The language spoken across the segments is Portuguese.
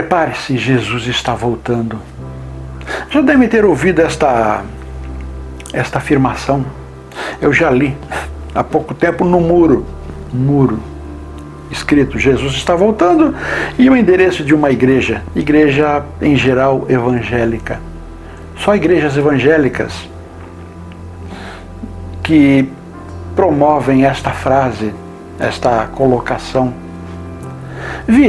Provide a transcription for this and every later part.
Prepare-se, Jesus está voltando. Já devem ter ouvido esta afirmação. Eu já li há pouco tempo no muro, escrito: Jesus está voltando, e o endereço de uma igreja em geral evangélica. Só igrejas evangélicas que promovem esta frase, esta colocação.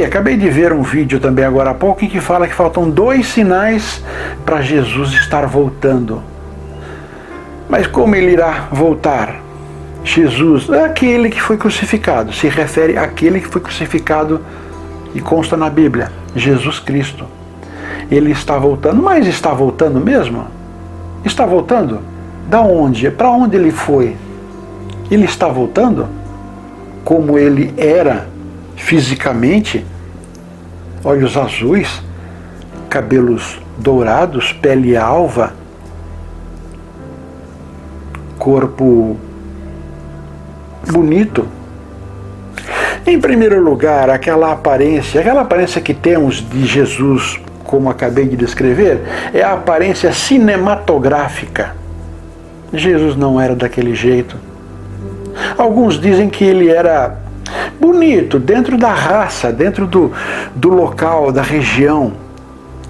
Acabei de ver um vídeo também agora há pouco em que fala que faltam 2 sinais para Jesus estar voltando. Mas como ele irá voltar? Jesus é aquele que foi crucificado, se refere àquele que foi crucificado e consta na Bíblia, Jesus Cristo. Ele está voltando, mas está voltando mesmo? Está voltando? Da onde? Para onde ele foi? Ele está voltando como ele era fisicamente? Olhos azuis, cabelos dourados, pele alva, corpo bonito. Em primeiro lugar, aquela aparência que temos de Jesus, como acabei de descrever, é a aparência cinematográfica. Jesus não era daquele jeito. Alguns dizem que ele era bonito dentro da raça, dentro do local, da região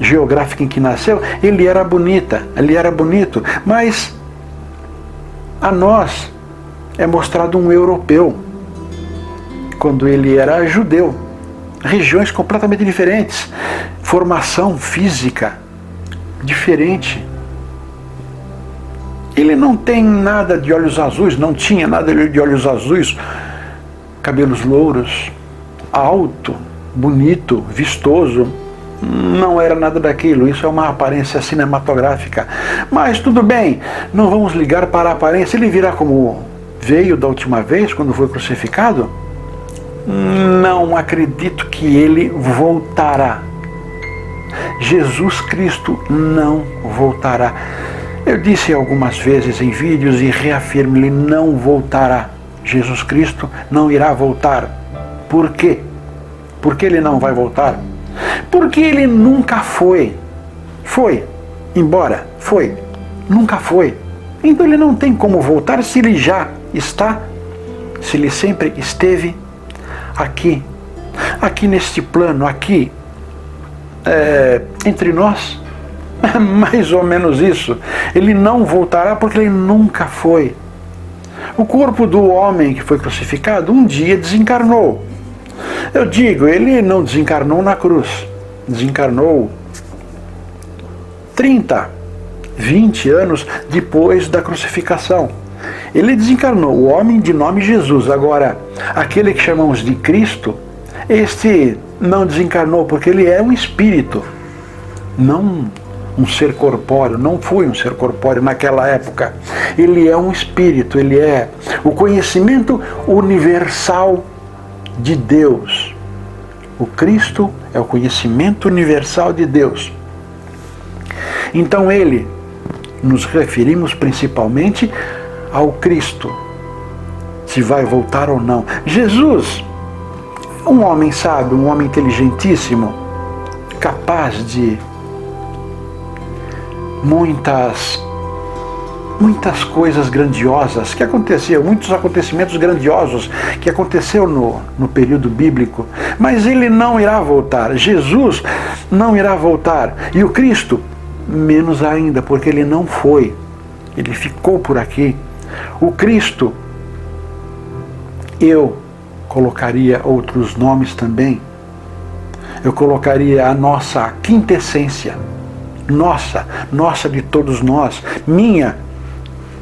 geográfica em que nasceu. Ele era bonito, mas a nós é mostrado um europeu, quando ele era judeu. Regiões completamente diferentes, formação física diferente. Ele não tem nada de olhos azuis, não tinha nada de olhos azuis, cabelos louros, alto, bonito, vistoso. Não era nada daquilo. Isso é uma aparência cinematográfica. Mas tudo bem, não vamos ligar para a aparência. Ele virá como veio da última vez, quando foi crucificado? Não acredito que ele voltará. Jesus Cristo não voltará. Eu disse algumas vezes em vídeos e reafirmo: ele não voltará. Jesus Cristo não irá voltar. Por quê? Por que ele não vai voltar? Porque ele nunca foi. Nunca foi. Então ele não tem como voltar se ele já está, se ele sempre esteve aqui neste plano, aqui, entre nós. Mais ou menos isso. Ele não voltará porque ele nunca foi. O corpo do homem que foi crucificado um dia desencarnou. Eu digo, ele não desencarnou na cruz. Desencarnou 30, 20 anos depois da crucificação. Ele desencarnou, o homem de nome Jesus. Agora, aquele que chamamos de Cristo, este não desencarnou porque ele é um espírito, não um ser corpóreo, não foi um ser corpóreo naquela época. Ele é um espírito, ele é o conhecimento universal de Deus. O Cristo é o conhecimento universal de Deus. Então nos referimos principalmente ao Cristo, se vai voltar ou não. Jesus, um homem sábio, um homem inteligentíssimo, capaz de muitas coisas grandiosas que aconteceram, muitos acontecimentos grandiosos que aconteceu no período bíblico, mas ele não irá voltar. Jesus não irá voltar, e o Cristo menos ainda, porque ele não foi, ele ficou por aqui. O Cristo, eu colocaria outros nomes também. Eu colocaria a nossa quintessência, nossa de todos nós, minha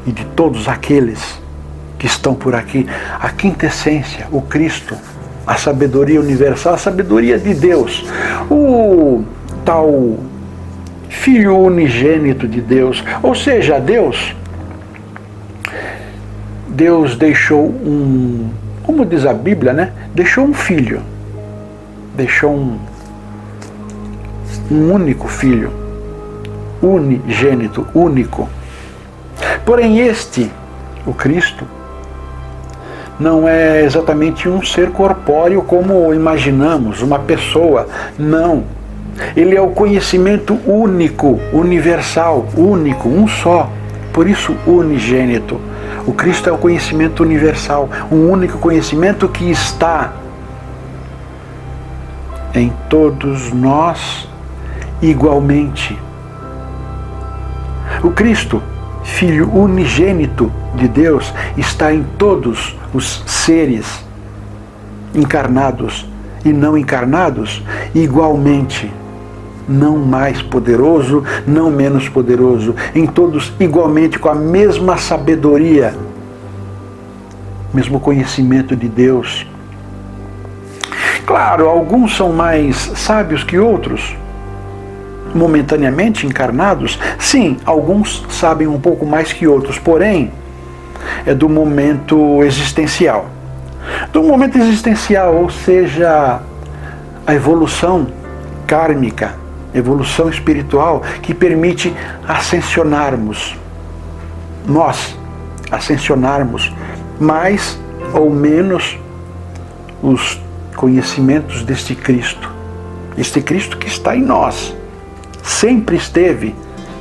e de todos aqueles que estão por aqui, a quintessência, o Cristo, a sabedoria universal, a sabedoria de Deus, o tal Filho unigênito de Deus, ou seja, Deus deixou como diz a Bíblia, né? Deixou um filho, deixou um único filho, unigênito, único. Porém o Cristo, não é exatamente um ser corpóreo como imaginamos, uma pessoa. Não. Ele é o conhecimento único, universal, único, um só. Por isso, unigênito. O Cristo é o conhecimento universal, um único conhecimento que está em todos nós igualmente. O Cristo, Filho unigênito de Deus, está em todos os seres encarnados e não encarnados igualmente. Não mais poderoso, não menos poderoso, em todos igualmente, com a mesma sabedoria, mesmo conhecimento de Deus. Claro, alguns são mais sábios que outros, momentaneamente encarnados. Sim, alguns sabem um pouco mais que outros, porém, é do momento existencial. Do momento existencial, ou seja, a evolução kármica, evolução espiritual, que permite ascensionarmos, nós ascensionarmos mais ou menos os conhecimentos deste Cristo. Este Cristo que está em nós, sempre esteve,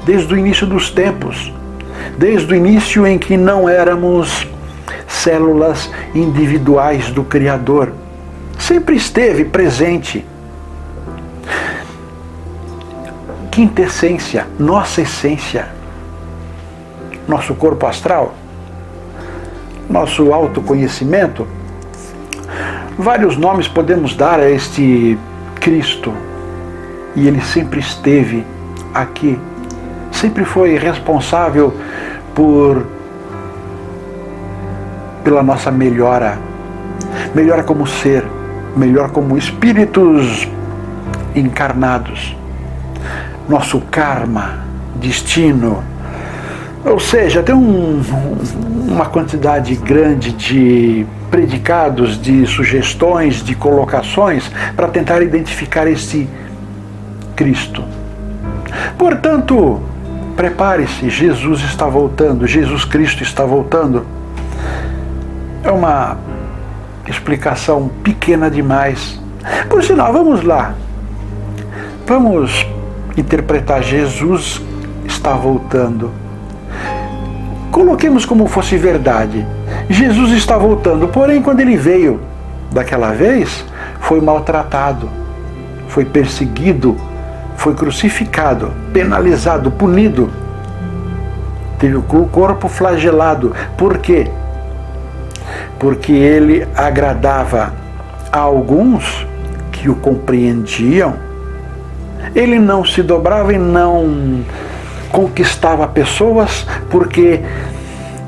desde o início dos tempos, desde o início em que não éramos células individuais do Criador. Sempre esteve presente. Quintessência, nossa essência, nosso corpo astral, nosso autoconhecimento. Vários nomes podemos dar a este Cristo. E ele sempre esteve aqui. Sempre foi responsável pela nossa melhora. Melhora como ser, melhor como espíritos encarnados. Nosso karma, destino. Ou seja, tem uma quantidade grande de predicados, de sugestões, de colocações para tentar identificar este Cristo. Portanto, prepare-se, Jesus está voltando, Jesus Cristo está voltando. É uma explicação pequena demais. Por sinal, vamos lá. Vamos interpretar Jesus está voltando. Coloquemos como fosse verdade. Jesus está voltando, porém quando ele veio daquela vez, foi maltratado, foi perseguido, foi crucificado, penalizado, punido. Teve o corpo flagelado. Por quê? Porque ele agradava a alguns que o compreendiam. Ele não se dobrava e não conquistava pessoas porque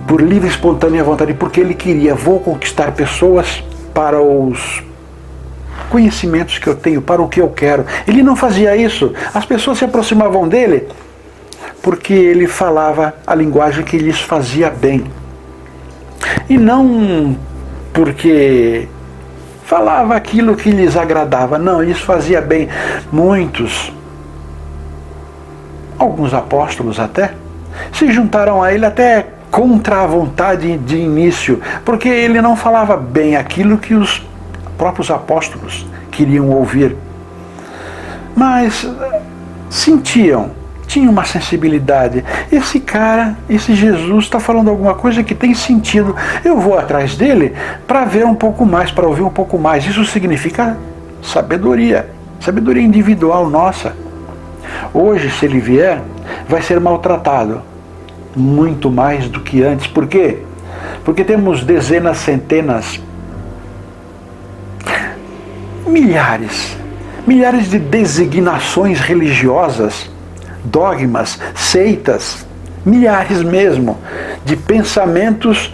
por livre e espontânea vontade, porque ele queria, vou conquistar pessoas para os conhecimentos que eu tenho, para o que eu quero. Ele não fazia isso. As pessoas se aproximavam dele porque ele falava a linguagem que lhes fazia bem. E não porque falava aquilo que lhes agradava. Não, lhes fazia bem. Muitos, alguns apóstolos até, se juntaram a ele até contra a vontade de início, porque ele não falava bem aquilo que os próprios apóstolos queriam ouvir. Mas sentiam, tinham uma sensibilidade. Esse cara, esse Jesus está falando alguma coisa que tem sentido. Eu vou atrás dele para ver um pouco mais, para ouvir um pouco mais. Isso significa sabedoria, sabedoria individual nossa. Hoje, se ele vier, vai ser maltratado muito mais do que antes. Por quê? Porque temos dezenas, centenas, milhares de designações religiosas, dogmas, seitas, milhares mesmo, de pensamentos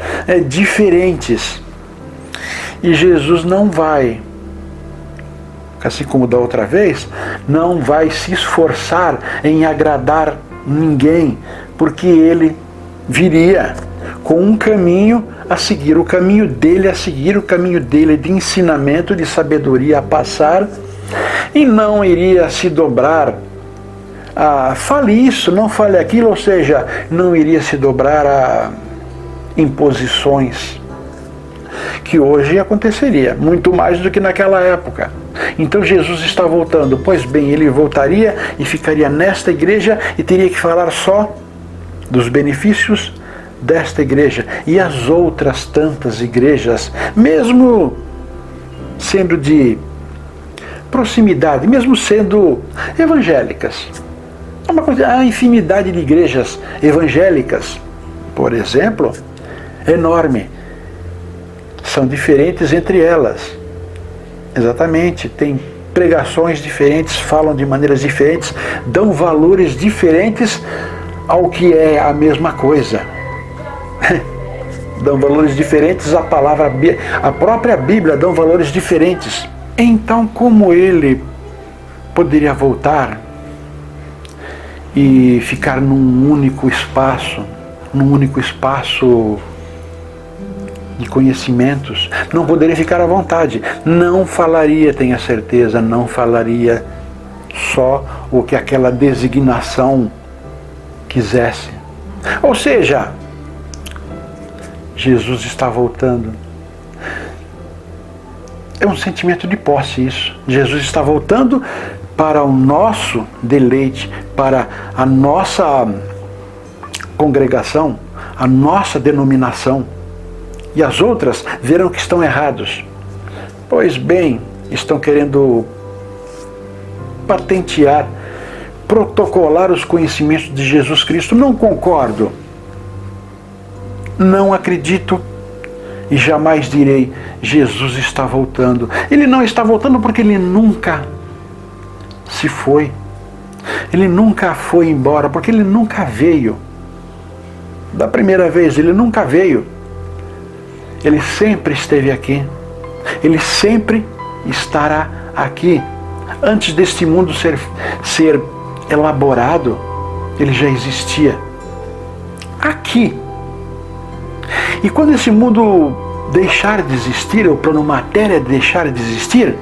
diferentes. E Jesus não vai, assim como da outra vez, não vai se esforçar em agradar ninguém, porque ele viria com um caminho a seguir, o caminho dele a seguir, o caminho dele de ensinamento, de sabedoria a passar, e não iria se dobrar a fale isso, não fale aquilo, ou seja, não iria se dobrar a imposições, que hoje aconteceria, muito mais do que naquela época. Então Jesus está voltando. Pois bem, ele voltaria e ficaria nesta igreja e teria que falar só dos benefícios desta igreja. E as outras tantas igrejas, mesmo sendo de proximidade, mesmo sendo evangélicas. A infinidade de igrejas evangélicas, por exemplo, é enorme. São diferentes entre elas. Exatamente, tem pregações diferentes, falam de maneiras diferentes, dão valores diferentes ao que é a mesma coisa. Dão valores diferentes à palavra, a própria Bíblia dão valores diferentes. Então, como ele poderia voltar e ficar num único espaço de conhecimentos, não poderia ficar à vontade, não falaria, tenha certeza, não falaria só o que aquela designação quisesse. Ou seja, Jesus está voltando. É um sentimento de posse isso. Jesus está voltando para o nosso deleite, para a nossa congregação, a nossa denominação. E as outras verão que estão errados. Pois bem, estão querendo patentear, protocolar os conhecimentos de Jesus Cristo. Não concordo. Não acredito e jamais direi, Jesus está voltando. Ele não está voltando porque ele nunca se foi. Ele nunca foi embora, porque ele nunca veio. Da primeira vez, ele nunca veio. Ele sempre esteve aqui. Ele sempre estará aqui. Antes deste mundo ser elaborado, ele já existia aqui. E quando esse mundo deixar de existir, o plano matéria deixar de existir,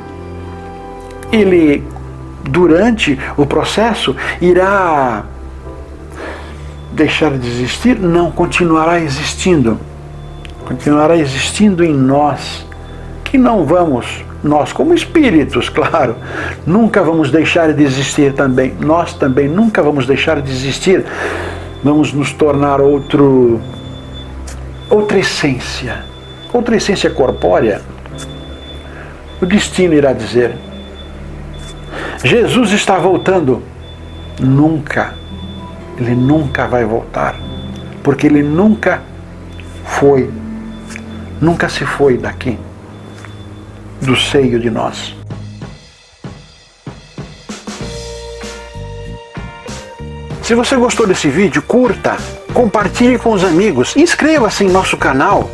ele, durante o processo, irá deixar de existir? Não, continuará existindo. Continuará existindo em nós, que não vamos, nós como espíritos, claro, nunca vamos deixar de existir também. Nós também nunca vamos deixar de existir. Vamos nos tornar outra essência corpórea. O destino irá dizer. Jesus está voltando. Nunca. Ele nunca vai voltar. Porque ele nunca foi. Nunca se foi daqui. Do seio de nós. Se você gostou desse vídeo, curta, compartilhe com os amigos, inscreva-se em nosso canal.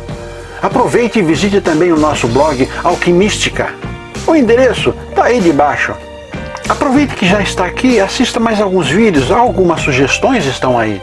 Aproveite e visite também o nosso blog Alquimística. O endereço está aí debaixo. Aproveite que já está aqui, assista mais alguns vídeos, algumas sugestões estão aí.